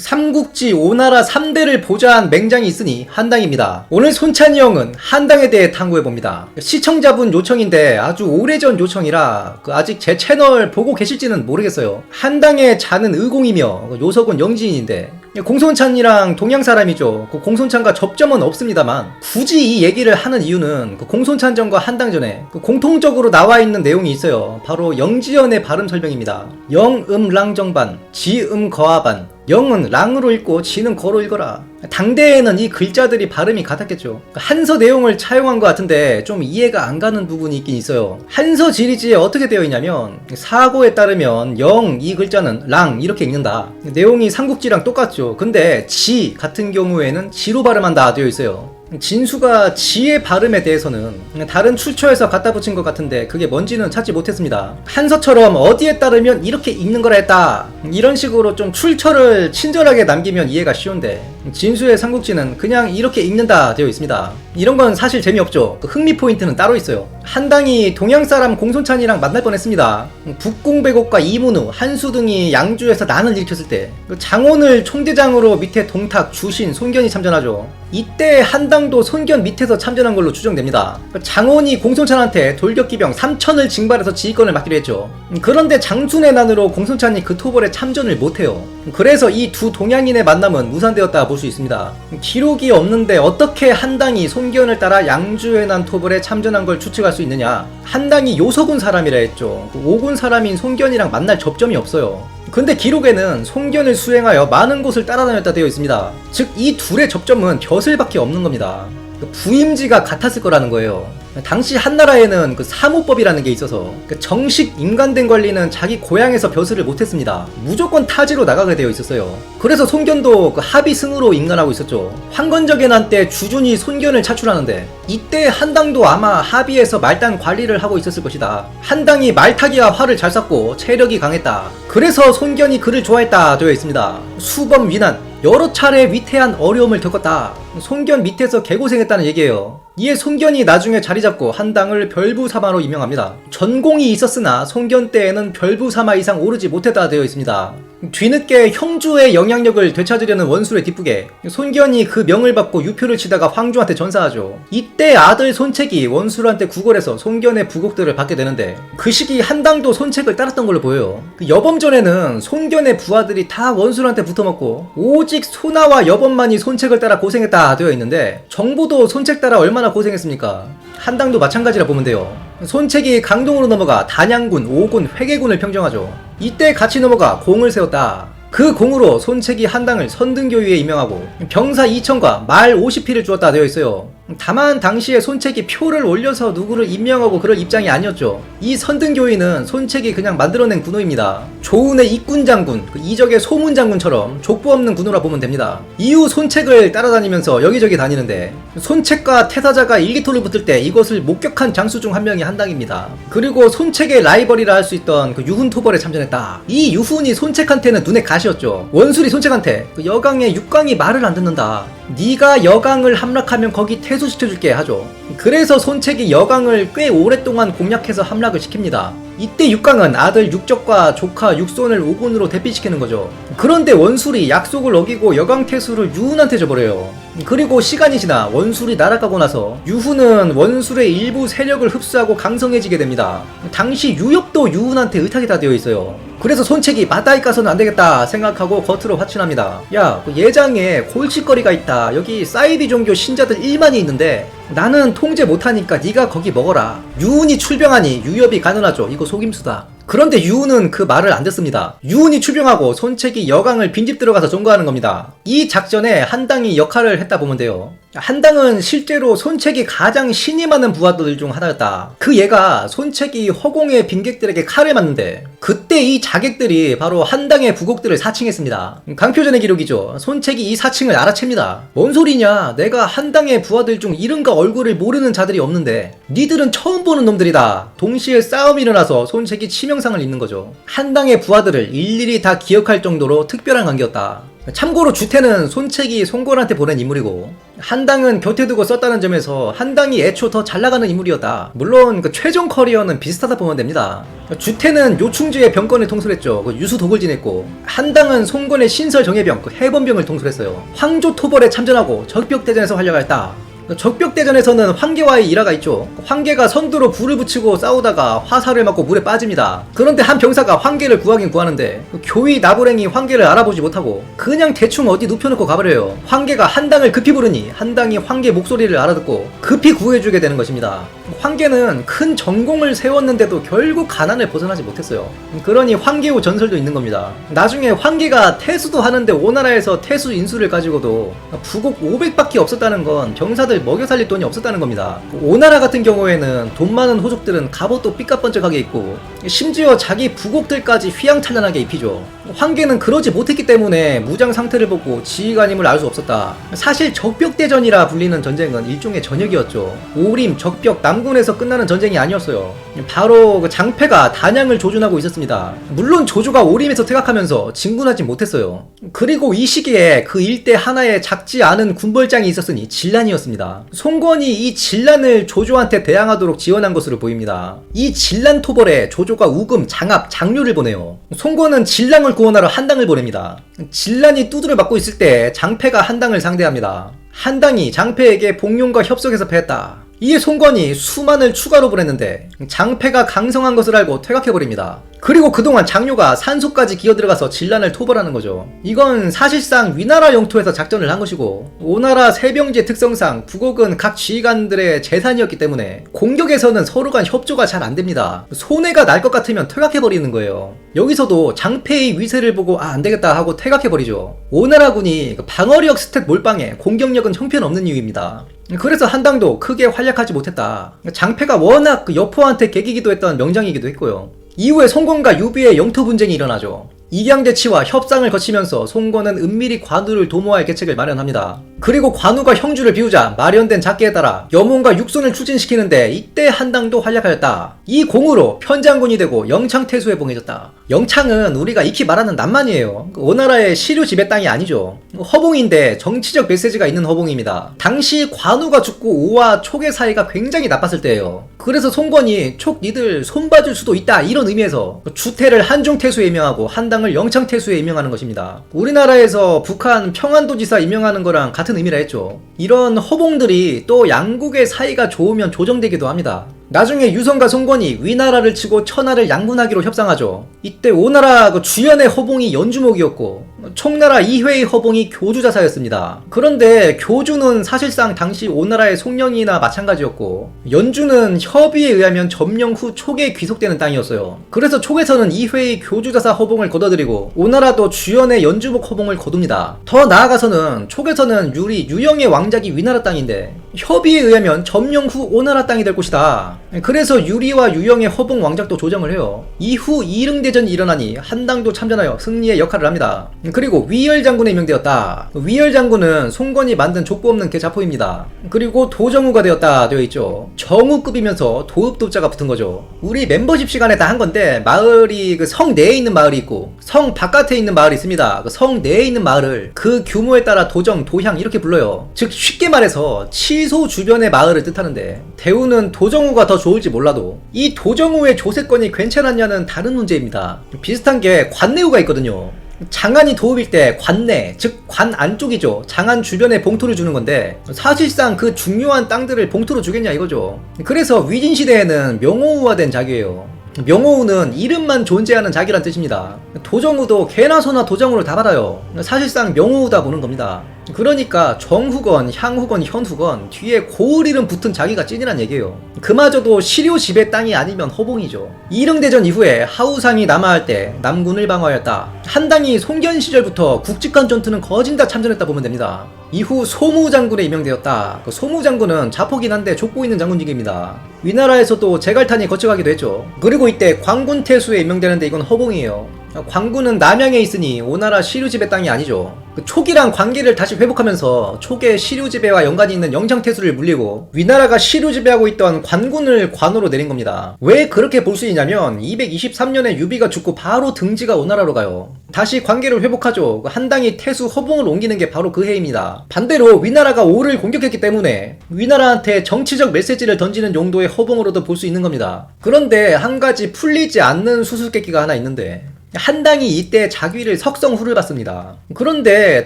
삼국지 오나라 3대를 보좌한 맹장이 있으니 한당입니다. 오늘 손찬이 형은 한당에 대해 탐구해봅니다. 시청자분 요청인데 아주 오래전 요청이라 아직 제 채널 보고 계실지는 모르겠어요. 한당의 자는 의공이며 요석은 영지인인데 공손찬이랑 동양 사람이죠. 공손찬과 접점은 없습니다만 굳이 이 얘기를 하는 이유는 공손찬전과 한당전에 공통적으로 나와 있는 내용이 있어요. 바로 영지연의 발음 설명입니다. 영음랑정반, 지음거하반. 영은 랑으로 읽고 지는 거로 읽어라. 당대에는 이 글자들이 발음이 같았겠죠. 한서 내용을 차용한 것 같은데 좀 이해가 안 가는 부분이 있긴 있어요. 한서 지리지에 어떻게 되어 있냐면 사고에 따르면 영 이 글자는 랑 이렇게 읽는다. 내용이 삼국지랑 똑같죠. 근데 지 같은 경우에는 지로 발음한다 되어 있어요. 진수가 지의 발음에 대해서는 다른 출처에서 갖다 붙인 것 같은데 그게 뭔지는 찾지 못했습니다. 한서처럼 어디에 따르면 이렇게 읽는 거라 했다 이런 식으로 좀 출처를 친절하게 남기면 이해가 쉬운데 진수의 삼국지는 그냥 이렇게 읽는다 되어 있습니다. 이런 건 사실 재미없죠. 흥미 포인트는 따로 있어요. 한당이 동양 사람 공손찬이랑 만날 뻔했습니다. 북공배곡과 이문우, 한수 등이 양주에서 난을 일으켰을 때 장원을 총대장으로 밑에 동탁, 주신, 손견이 참전하죠. 이때 한당도 손견 밑에서 참전한 걸로 추정됩니다. 장원이 공손찬한테 돌격기병 3,000을 징발해서 지휘권을 맡기로 했죠. 그런데 장순의 난으로 공손찬이 그 토벌에 참전을 못해요. 그래서 이 두 동양인의 만남은 무산되었다 볼 수 있습니다. 기록이 없는데 어떻게 한당이 손견을 따라 양주의 난 토벌에 참전한 걸 추측할 수 있느냐. 한당이 요서군 사람이라 했죠. 오군 사람인 손견이랑 만날 접점이 없어요. 근데 기록에는 손견을 수행하여 많은 곳을 따라다녔다 되어 있습니다. 즉 이 둘의 접점은 벼슬밖에 없는 겁니다. 부임지가 같았을 거라는 거예요. 당시 한나라에는 사무법이라는 게 있어서 정식 인간된 관리는 자기 고향에서 벼슬을 못했습니다. 무조건 타지로 나가게 되어 있었어요. 그래서 손견도 합의승으로 인간하고 있었죠. 황건적의 난 때 주준이 손견을 차출하는데 이때 한당도 아마 합의에서 말단 관리를 하고 있었을 것이다. 한당이 말타기와 활을 잘 쐈고 체력이 강했다. 그래서 손견이 그를 좋아했다 되어 있습니다. 수범 위난, 여러 차례 위태한 어려움을 겪었다. 손견 밑에서 개고생했다는 얘기예요. 이에 손견이 나중에 자리잡고 한당을 별부사마로 임명합니다. 전공이 있었으나 손견 때에는 별부사마 이상 오르지 못했다 되어 있습니다. 뒤늦게 형주의 영향력을 되찾으려는 원술의 뒷북에 손견이 그 명을 받고 유표를 치다가 황주한테 전사하죠. 이때 아들 손책이 원술한테 구걸해서 손견의 부곡들을 받게 되는데 그 시기 한당도 손책을 따랐던 걸로 보여요. 여범전에는 손견의 부하들이 다 원술한테 붙어먹고 오직 소나와 여범만이 손책을 따라 고생했다 되어 있는데 정보도 손책 따라 얼마나 고생했습니까? 한당도 마찬가지라 보면 돼요. 손책이 강동으로 넘어가 단양군, 오군, 회계군을 평정하죠. 이때 같이 넘어가 공을 세웠다. 그 공으로 손책이 한당을 선등교위에 임명하고 병사 2,000과 말 50피를 주었다 되어 있어요. 다만 당시에 손책이 표를 올려서 누구를 임명하고 그럴 입장이 아니었죠. 이 선등교위는 손책이 그냥 만들어낸 군호입니다. 조은의 ik군장군, 이적의 소문장군처럼 족보 없는 군호라 보면 됩니다. 이후 손책을 따라다니면서 여기저기 다니는데 손책과 태사자가 일기토를 붙을 때 이것을 목격한 장수 중 한 명이 한당입니다. 그리고 손책의 라이벌이라 할 수 있던 유훈토벌에 참전했다. 이 유훈이 손책한테는 눈에 가시였죠. 원술이 손책한테 여강의 육강이 말을 안 듣는다. 네가 여강을 함락하면 거기 퇴소시켜줄게 하죠. 그래서 손책이 여강을 꽤 오랫동안 공략해서 함락을 시킵니다. 이때 육강은 아들 육적과 조카 육손을 오군으로 대피시키는 거죠. 그런데 원술이 약속을 어기고 여강 퇴수를 유훈한테 줘버려요. 그리고 시간이 지나 원술이 날아가고 나서 유훈은 원술의 일부 세력을 흡수하고 강성해지게 됩니다. 당시 유역도 유훈한테 의탁이 다 되어 있어요. 그래서 손책이 마다이 가서는 안되겠다 생각하고 겉으로 화친합니다. 야, 예장에 골칫거리가 있다. 여기 사이비 종교 신자들 1만이 있는데 나는 통제 못하니까 네가 거기 먹어라. 유훈이 출병하니 유협이 가능하죠. 이거 속임수다. 그런데 유훈은 그 말을 안 듣습니다. 유훈이 출병하고 손책이 여강을 빈집 들어가서 점거하는 겁니다. 이 작전에 한당이 역할을 했다 보면 돼요. 한당은 실제로 손책이 가장 신임하는 부하들 중 하나였다. 그 얘가 손책이 허공의 빈객들에게 칼을 맞는데 그때 이 자객들이 바로 한당의 부곡들을 사칭했습니다. 강표전의 기록이죠. 손책이 이 사칭을 알아챕니다. 뭔 소리냐, 내가 한당의 부하들 중 이름과 얼굴을 모르는 자들이 없는데 니들은 처음 보는 놈들이다. 동시에 싸움이 일어나서 손책이 치명상을 입는 거죠. 한당의 부하들을 일일이 다 기억할 정도로 특별한 관계였다. 참고로 주태는 손책이 송건한테 보낸 인물이고 한당은 곁에 두고 썼다는 점에서 한당이 애초 더 잘나가는 인물이었다. 물론 그 최종 커리어는 비슷하다 보면 됩니다. 주태는 요충지의 병권을 통솔했죠. 그 유수 독을 지냈고 한당은 송건의 신설 정예병, 그 해번병을 통솔했어요. 황조 토벌에 참전하고 적벽대전에서 활약했다. 적벽대전에서는 황계와의 일화가 있죠. 황계가 선두로 불을 붙이고 싸우다가 화살을 맞고 물에 빠집니다. 그런데 한 병사가 황계를 구하긴 구하는데 교위 나부랭이 황계를 알아보지 못하고 그냥 대충 어디 눕혀놓고 가버려요. 황계가 한당을 급히 부르니 한당이 황계 목소리를 알아듣고 급히 구해주게 되는 것입니다. 황계는 큰 전공을 세웠는데도 결국 가난을 벗어나지 못했어요. 그러니 황계호 전설도 있는 겁니다. 나중에 황계가 태수도 하는데 오나라에서 태수 인수를 가지고도 부곡 500밖에 없었다는 건 병사들 먹여 살릴 돈이 없었다는 겁니다. 오나라 같은 경우에는 돈 많은 호족들은 갑옷도 삐까번쩍하게 입고 심지어 자기 부곡들까지 휘황찬란하게 입히죠. 황계는 그러지 못했기 때문에 무장 상태를 보고 지휘관임을 알 수 없었다. 사실 적벽대전이라 불리는 전쟁은 일종의 전역이었죠. 오림, 적벽, 남군에서 끝나는 전쟁이 아니었어요. 바로 그 장패가 단양을 조준하고 있었습니다. 물론 조조가 오림에서 퇴각하면서 진군하지 못했어요. 그리고 이 시기에 그 일대 하나에 작지 않은 군벌장이 있었으니 진란이었습니다. 송건이 이 진란을 조조한테 대항하도록 지원한 것으로 보입니다. 이 진란 토벌에 조조가 우금, 장압, 장류를 보내요. 송건은 진랑을 구원하러 한당을 보냅니다. 진란이 두드를 맞고 있을 때 장패가 한당을 상대합니다. 한당이 장패에게 복룡과 협속해서 패했다. 이에 송건이 수만을 추가로 보냈는데 장패가 강성한 것을 알고 퇴각해버립니다. 그리고 그동안 장류가 산소까지 기어들어가서 진란을 토벌하는 거죠. 이건 사실상 위나라 영토에서 작전을 한 것이고 오나라 세병제 특성상 부곡은 각 지휘관들의 재산이었기 때문에 공격에서는 서로 간 협조가 잘 안됩니다. 손해가 날 것 같으면 퇴각해버리는 거예요. 여기서도 장패의 위세를 보고 안되겠다 하고 퇴각해버리죠. 오나라군이 방어력 스탯 몰빵에 공격력은 형편없는 이유입니다. 그래서 한당도 크게 활약하지 못했다. 장패가 워낙 여포한테 개기기도 했던 명장이기도 했고요. 이후에 송건과 유비의 영토 분쟁이 일어나죠. 이양대치와 협상을 거치면서 송건은 은밀히 관우를 도모할 계책을 마련합니다. 그리고 관우가 형주를 비우자 마련된 작계에 따라 염원과 육손을 추진시키는데 이때 한당도 활약하였다. 이 공으로 편장군이 되고 영창태수에 봉해졌다. 영창은 우리가 익히 말하는 남만이에요. 오나라의 시류 지배 땅이 아니죠. 허봉인데 정치적 메시지가 있는 허봉입니다. 당시 관우가 죽고 오와 촉의 사이가 굉장히 나빴을 때예요. 그래서 송건이 촉 니들 손봐줄 수도 있다 이런 의미에서 주태를 한중태수에 임명하고 한당을 영창태수에 임명하는 것입니다. 우리나라에서 북한 평안도지사 임명하는 거랑 같은 의미라 했죠. 이런 허봉들이 또 양국의 사이가 좋으면 조정되기도 합니다. 나중에 유성과 송건이 위나라를 치고 천하를 양분하기로 협상하죠. 이때 오나라 주연의 허봉이 연주목이었고 총나라 이회의 허봉이 교주자사였습니다. 그런데 교주는 사실상 당시 오나라의 송령이나 마찬가지였고 연주는 협의에 의하면 점령 후 촉에 귀속되는 땅이었어요. 그래서 촉에서는 이회의 교주자사 허봉을 거둬들이고 오나라도 주연의 연주목 허봉을 거둡니다. 더 나아가서는 촉에서는 유영의 왕작이 위나라 땅인데 협의에 의하면 점령 후 오나라 땅이 될 곳이다. 그래서 유리와 유영의 허봉 왕작도 조정을 해요. 이후 이릉대전이 일어나니 한당도 참전하여 승리의 역할을 합니다. 그리고 위열 장군에 임명되었다. 위열 장군은 송건이 만든 족보 없는 개자포입니다. 그리고 도정우가 되었다 되어 있죠. 정우급이면서 도읍도자가 붙은 거죠. 우리 멤버십 시간에 다 한 건데 마을이 성 내에 있는 마을이 있고 성 바깥에 있는 마을이 있습니다. 성 내에 있는 마을을 그 규모에 따라 도정, 도향 이렇게 불러요. 즉 쉽게 말해서 치소 주변의 마을을 뜻하는데 대우는 도정우가 더 좋을지 몰라도 이 도정우의 조세권이 괜찮았냐는 다른 문제입니다. 비슷한 게 관내우가 있거든요. 장안이 도읍일 때 관내, 즉 관 안쪽이죠. 장안 주변에 봉토를 주는 건데 사실상 그 중요한 땅들을 봉토로 주겠냐 이거죠. 그래서 위진시대에는 명호우화된 자기예요. 명호우는 이름만 존재하는 자기란 뜻입니다. 도정우도 개나 소나 도정우를 다 받아요. 사실상 명호우다 보는 겁니다. 그러니까 정후건, 향후건, 현후건 뒤에 고을 이름 붙은 자기가 찐이란 얘기예요. 그마저도 시료 지배 땅이 아니면 허봉이죠. 이릉대전 이후에 하우상이 남하할 때 남군을 방어하였다. 한당이 송견 시절부터 굵직한 전투는 거진 다 참전했다 보면 됩니다. 이후 소무장군에 임명되었다. 그 소무장군은 자포긴 한데 족보 있는 장군직입니다. 위나라에서도 제갈탄이 거쳐가기도 했죠. 그리고 이때 광군태수에 임명되는데 이건 허봉이에요. 광군은 남양에 있으니 오나라 시류지배 땅이 아니죠. 촉이랑 관계를 다시 회복하면서 촉의 시류지배와 연관이 있는 영창태수를 물리고 위나라가 시류지배하고 있던 관군을 관으로 내린 겁니다. 왜 그렇게 볼 수 있냐면 223년에 유비가 죽고 바로 등지가 오나라로 가요. 다시 관계를 회복하죠. 한당이 태수 허봉을 옮기는 게 바로 그 해입니다. 반대로 위나라가 오를 공격했기 때문에 위나라한테 정치적 메시지를 던지는 용도의 허봉으로도 볼 수 있는 겁니다. 그런데 한 가지 풀리지 않는 수수께끼가 하나 있는데 한당이 이때 자귀를 석성후를 받습니다. 그런데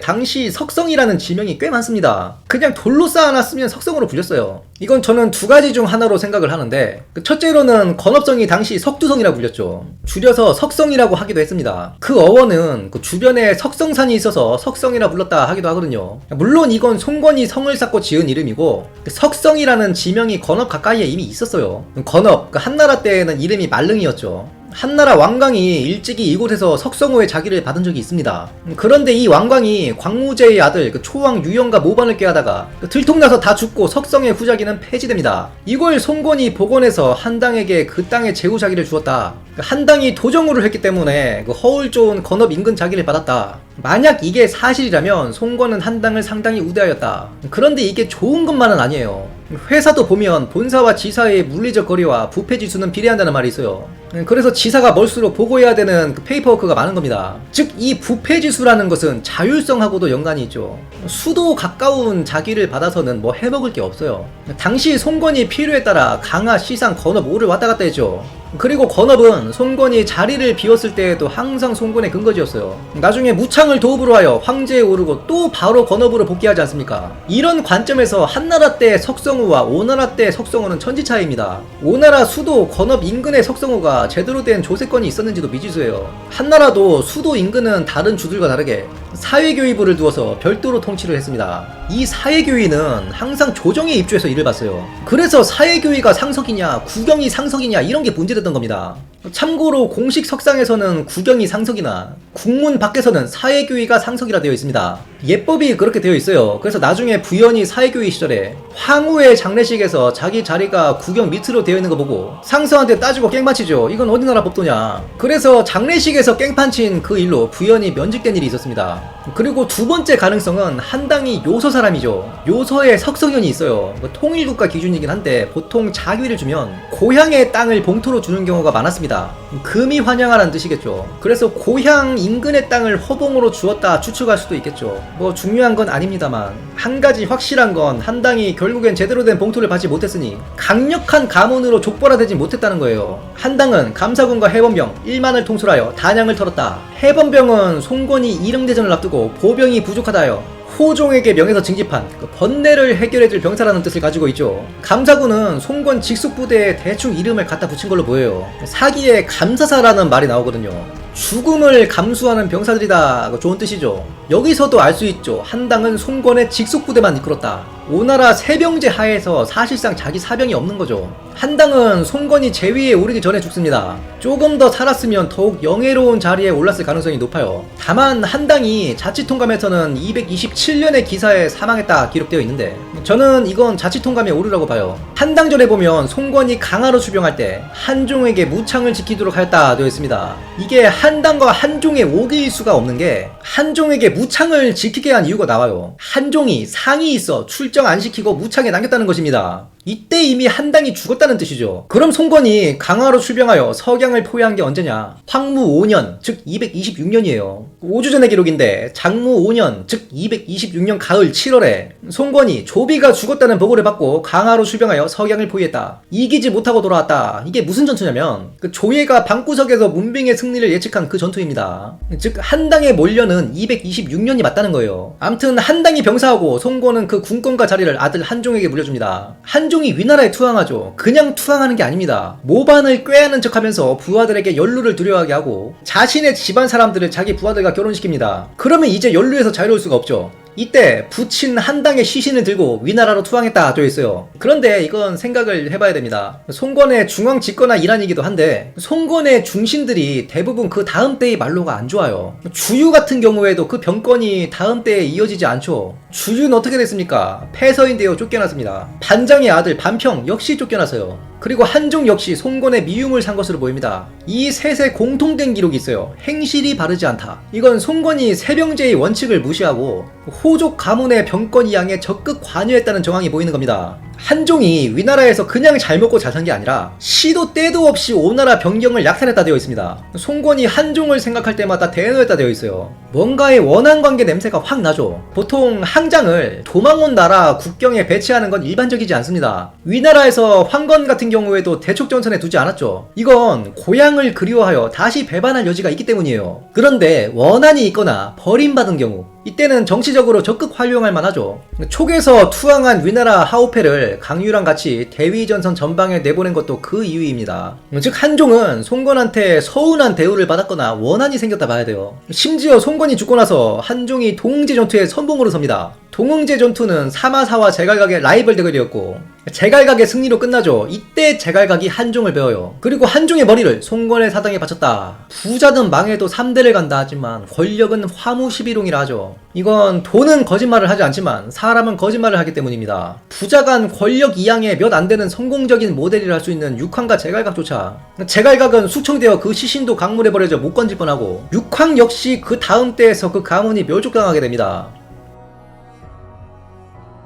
당시 석성이라는 지명이 꽤 많습니다. 그냥 돌로 쌓아놨으면 석성으로 불렸어요. 이건 저는 두 가지 중 하나로 생각을 하는데, 첫째로는 건업성이 당시 석두성이라고 불렸죠. 줄여서 석성이라고 하기도 했습니다. 그 어원은 그 주변에 석성산이 있어서 석성이라 불렀다 하기도 하거든요. 물론 이건 송건이 성을 쌓고 지은 이름이고 석성이라는 지명이 건업 가까이에 이미 있었어요. 건업, 한나라 때에는 이름이 말릉이었죠. 한나라 왕광이 일찍이 이곳에서 석성호의 자기를 받은 적이 있습니다. 그런데 이 왕광이 광무제의 아들 초왕 유영과 모반을 꾀하다가 들통나서 다 죽고 석성의 후자기는 폐지됩니다. 이걸 송건이 복원해서 한당에게 그 땅의 제후 자기를 주었다. 한당이 도정우를 했기 때문에 허울 좋은 건업 인근 자기를 받았다. 만약 이게 사실이라면 송건은 한당을 상당히 우대하였다. 그런데 이게 좋은 것만은 아니에요. 회사도 보면 본사와 지사의 물리적 거리와 부패 지수는 비례한다는 말이 있어요. 그래서 지사가 멀수록 보고해야 되는 페이퍼워크가 많은 겁니다. 즉 이 부패 지수라는 것은 자율성하고도 연관이 있죠. 수도 가까운 자기를 받아서는 뭐 해먹을 게 없어요. 당시 송건이 필요에 따라 강하, 시상, 건업, 오를 왔다 갔다 했죠. 그리고 건업은 송건이 자리를 비웠을 때에도 항상 송건의 근거지였어요. 나중에 무창을 도읍으로 하여 황제에 오르고 또 바로 건업으로 복귀하지 않습니까? 이런 관점에서 한나라 때 석성우와 오나라 때 석성우는 천지차이입니다. 오나라 수도 건업 인근의 석성우가 제대로 된 조세권이 있었는지도 미지수예요. 한나라도 수도 인근은 다른 주들과 다르게 사회교위부를 두어서 별도로 통치를 했습니다. 이 사회교위는 항상 조정에 입주해서 일을 봤어요. 그래서 사회교위가 상석이냐 구경이 상석이냐 이런 게 문제됐던 겁니다. 참고로 공식 석상에서는 구경이 상석이나 국문 밖에서는 사회교위가 상석이라 되어 있습니다. 예법이 그렇게 되어 있어요. 그래서 나중에 부연이 사회교위 시절에 황후의 장례식에서 자기 자리가 구경 밑으로 되어 있는 거 보고 상서한테 따지고 깽판치죠. 이건 어디 나라 법도냐. 그래서 장례식에서 깽판친 그 일로 부연이 면직된 일이 있었습니다. 그리고 두 번째 가능성은 한당이 요서 사람이죠. 요서에 석성현이 있어요. 통일국가 기준이긴 한데 보통 자귀를 주면 고향의 땅을 봉토로 주는 경우가 많았습니다. 금이 환영하라는 뜻이겠죠. 그래서 고향 인근의 땅을 허봉으로 주었다 추측할 수도 있겠죠. 뭐 중요한 건 아닙니다만 한 가지 확실한 건 한당이 결국엔 제대로 된 봉토를 받지 못했으니 강력한 가문으로 족벌화되지 못했다는 거예요. 한당은 감사군과 해번병 1만을 통솔하여 단양을 털었다. 해번병은 송건이 이릉대전을 앞두고 보병이 부족하다 하여 호종에게 명해서 징집한 번뇌를 해결해줄 병사라는 뜻을 가지고 있죠. 감사군은 송건 직속부대에 대충 이름을 갖다 붙인 걸로 보여요. 사기에 감사사라는 말이 나오거든요. 죽음을 감수하는 병사들이다. 좋은 뜻이죠. 여기서도 알 수 있죠. 한당은 송건의 직속부대만 이끌었다. 오나라 세병제 하에서 사실상 자기 사병이 없는 거죠. 한당은 송건이 제위에 오르기 전에 죽습니다. 조금 더 살았으면 더욱 영예로운 자리에 올랐을 가능성이 높아요. 다만 한당이 자치통감에서는 227년의 기사에 사망했다 기록되어 있는데 저는 이건 자치통감에 오르라고 봐요. 한당전에 보면 송건이 강하로 추병할 때 한종에게 무창을 지키도록 하였다 되어 있습니다. 이게 한당과 한종의 오기일 수가 없는 게 한종에게 무창을 지키게 한 이유가 나와요. 한종이 상이 있어 출정 안 시키고 무창에 남겼다는 것입니다. 이때 이미 한당이 죽었다는 뜻이죠. 그럼 송건이 강화로 출병하여 석양을 포위한 게 언제냐? 황무 5년, 즉 226년이에요. 5주 전의 기록인데 장무 5년, 즉 226년 가을 7월에 송건이 조비가 죽었다는 보고를 받고 강화로 출병하여 석양을 포위했다. 이기지 못하고 돌아왔다. 이게 무슨 전투냐면 조예가 방구석에서 문빙의 승리를 예측한 그 전투입니다. 즉 한당의 몰려는 226년이 맞다는 거예요. 암튼 한당이 병사하고 송건은 그 군권과 자리를 아들 한종에게 물려줍니다. 한종이 위나라에 투항하죠. 그냥 투항하는 게 아닙니다. 모반을 꾀하는 척하면서 부하들에게 연루를 두려워하게 하고 자신의 집안 사람들을 자기 부하들과 결혼시킵니다. 그러면 이제 연루에서 자유로울 수가 없죠. 이때 부친 한당의 시신을 들고 위나라로 투항했다 되어 있어요. 그런데 이건 생각을 해봐야 됩니다. 송건의 중앙 집권화 일환이기도 한데 송건의 중신들이 대부분 그 다음 때의 말로가 안 좋아요. 주유 같은 경우에도 그 병권이 다음 때에 이어지지 않죠. 주유는 어떻게 됐습니까? 폐서인데요, 쫓겨났습니다. 반장의 아들 반평 역시 쫓겨났어요. 그리고 한종 역시 송건의 미움을 산 것으로 보입니다. 이 셋의 공통된 기록이 있어요. 행실이 바르지 않다. 이건 송건이 세병제의 원칙을 무시하고 호족 가문의 병권 이양에 적극 관여했다는 정황이 보이는 겁니다. 한종이 위나라에서 그냥 잘 먹고 잘 산 게 아니라 시도 때도 없이 오나라 병경을 약탈했다 되어 있습니다. 송건이 한종을 생각할 때마다 대노했다 되어 있어요. 뭔가의 원한 관계 냄새가 확 나죠. 보통 항장을 도망온 나라 국경에 배치하는 건 일반적이지 않습니다. 위나라에서 황건 같은 경우에도 대촉전선에 두지 않았죠. 이건 고향을 그리워하여 다시 배반할 여지가 있기 때문이에요. 그런데 원한이 있거나 버림받은 경우, 이때는 정치적으로 적극 활용할 만하죠. 촉에서 투항한 위나라 하오페를 강유랑 같이 대위전선 전방에 내보낸 것도 그 이유입니다. 즉 한종은 송건한테 서운한 대우를 받았거나 원한이 생겼다 봐야 돼요. 심지어 송건이 죽고 나서 한종이 동응제 전투에 선봉으로 섭니다. 동응제 전투는 사마사와 제갈각의 라이벌 대결이었고 제갈각의 승리로 끝나죠. 이때 제갈각이 한종을 배워요. 그리고 한종의 머리를 송건의 사당에 바쳤다. 부자는 망해도 3대를 간다 하지만 권력은 화무시비롱이라 하죠. 이건 돈은 거짓말을 하지 않지만 사람은 거짓말을 하기 때문입니다. 부자간 권력 이양에 몇 안 되는 성공적인 모델이라 할 수 있는 육황과 제갈각조차, 제갈각은 숙청되어 그 시신도 강물에 버려져 못 건질 뻔하고 육황 역시 그 다음 때에서 그 가문이 멸족당하게 됩니다.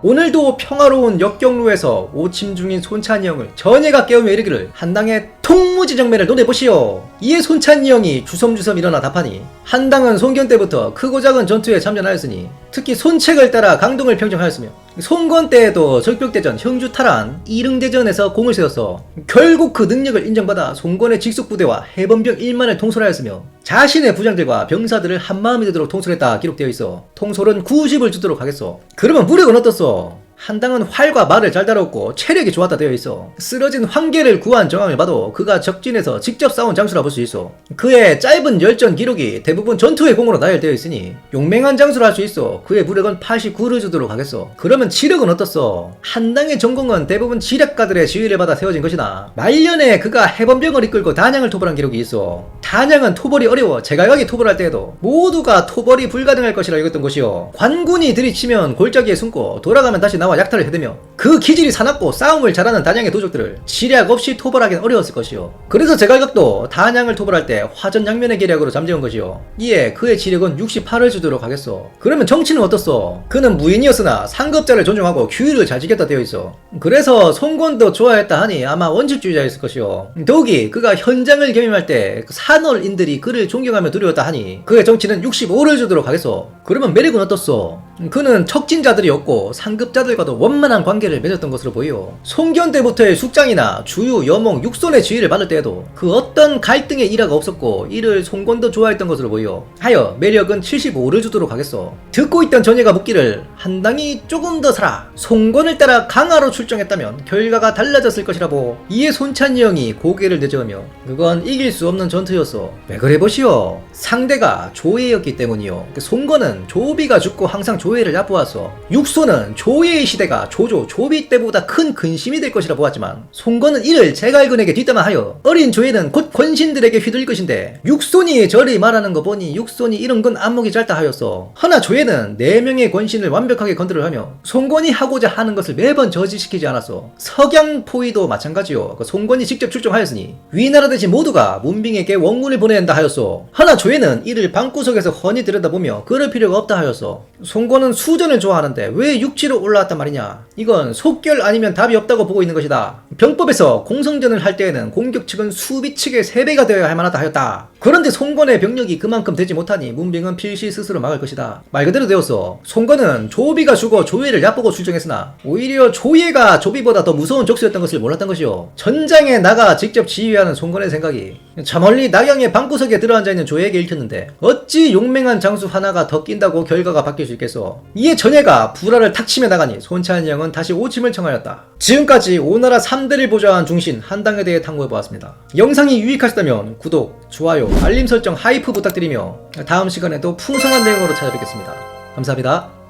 오늘도 평화로운 역경로에서 오침 중인 손찬이 형을 전예가 깨우며 이르기를 한당의 통무지정매를 논해보시오. 이에 손찬이 형이 주섬주섬 일어나 답하니 한당은 송견 때부터 크고 작은 전투에 참전하였으니 특히 손책을 따라 강동을 평정하였으며 송건 때에도 적벽대전, 형주탈환, 이릉대전에서 공을 세웠어 결국 그 능력을 인정받아 송건의 직속부대와 해번병 1만을 통솔하였으며 자신의 부장들과 병사들을 한마음이 되도록 통솔했다 기록되어 있어. 통솔은 90을 주도록 하겠어. 그러면 무력은 어떻소? 한당은 활과 말을 잘 다뤘고 체력이 좋았다 되어 있어. 쓰러진 황계를 구한 정황을 봐도 그가 적진에서 직접 싸운 장수라 볼 수 있어. 그의 짧은 열전 기록이 대부분 전투의 공으로 나열되어 있으니 용맹한 장수라 할 수 있어. 그의 무력은 89를 주도록 하겠어. 그러면 지력은 어떻소? 한당의 전공은 대부분 지략가들의 지휘를 받아 세워진 것이다. 말년에 그가 해번병을 이끌고 단양을 토벌한 기록이 있어. 단양은 토벌이 어려워 제갈각이 토벌할 때에도 모두가 토벌이 불가능할 것이라 여겼던 곳이요. 관군이 들이치면 골짜기에 숨고 돌아가면 다시 나와 약탈을 해대며 그 기질이 사납고 싸움을 잘하는 단양의 도적들을 지략 없이 토벌하기는 어려웠을 것이요. 그래서 제갈각도 단양을 토벌할 때 화전양면의 계략으로 잠재운 것이요. 이에 그의 지력은 68을 주도록 하겠소. 그러면 정치는 어떻소? 그는 무인이었으나 상급자를 존중하고 규율을 잘 지켰다 되어 있어. 그래서 송건도 좋아했다 하니 아마 원칙주의자였을 것이요. 더욱이 그가 현장을 겸임할 때 산월인들이 그를 존경하며 두려웠다 하니 그의 정치는 65를 주도록 하겠소. 그러면 매력은 어떻소? 그는 척진자들이었고 상급자들과도 원만한 관계를 맺었던 것으로 보여. 송견 때부터의 숙장이나 주유, 여몽, 육손의 지위를 받을 때에도 그 어떤 갈등의 일화가 없었고 이를 송건도 좋아했던 것으로 보여. 하여 매력은 75를 주도록 하겠소. 듣고 있던 전예가 묻기를 한당이 조금 더 살아 송건을 따라 강화로 출정했다면 결과가 달라졌을 것이라고. 이에 손찬이 형이 고개를 내저으며 그건 이길 수 없는 전투였어. 왜 그래 보시오? 상대가 조예였기 때문이요. 송건은 조비가 죽고 항상 조예를 얕보았어. 육손은 조예의 시대가 조조, 조비 때보다 큰 근심이 될 것이라 보았지만 송건은 이를 제갈군에게 뒷담화하여 어린 조예는 곧 권신들에게 휘둘릴 것인데 육손이 저리 말하는 거 보니 육손이 이런 건 안목이 짧다 하였어. 허나 조예는 4명의 권신을 완벽하게 컨트롤하며 송건이 하고자 하는 것을 매번 저지시키지 않았어. 석양포위도 마찬가지요. 송건이 직접 출정하였으니 위나라 대신 모두가 문빙에게 원군을 보내야 한다 하였어. 허나 조예는 이를 방구석에서 훤히 들여다보며 그럴 필요가 없다 하였어. 송건은 수전을 좋아하는데 왜 육지로 올라왔단 말이냐. 이건 속결 아니면 답이 없다고 보고 있는 것이다. 병법에서 공성전을 할 때에는 공격 측은 수비 측의 3배가 되어야 할 만하다 하였다. 그런데 송건의 병력이 그만큼 되지 못하니 문빙은 필시 스스로 막을 것이다. 말 그대로 되었어. 송건은 조비가 죽어 조예를 얕보고 출정했으나 오히려 조예가 조비보다 더 무서운 적수였던 것을 몰랐던 것이요. 전장에 나가 직접 지휘하는 송건의 생각이 저 멀리 낙양의 방구석에 들어앉아있는 조예에게 읽혔는데 어찌 용맹한 장수 하나가 더 낀다고 결과가 바뀔 수 있겠어. 이에 전예가 불화를 탁 치며 나가니 손찬이 형은 다시 오침을 청하였다. 지금까지 오나라 3대를 보좌한 중신 한당에 대해 탐구해보았습니다. 영상이 유익하셨다면 구독, 좋아요, 알림 설정, 하이프 부탁드리며 다음 시간에도 풍성한 내용으로 찾아뵙겠습니다. 감사합니다.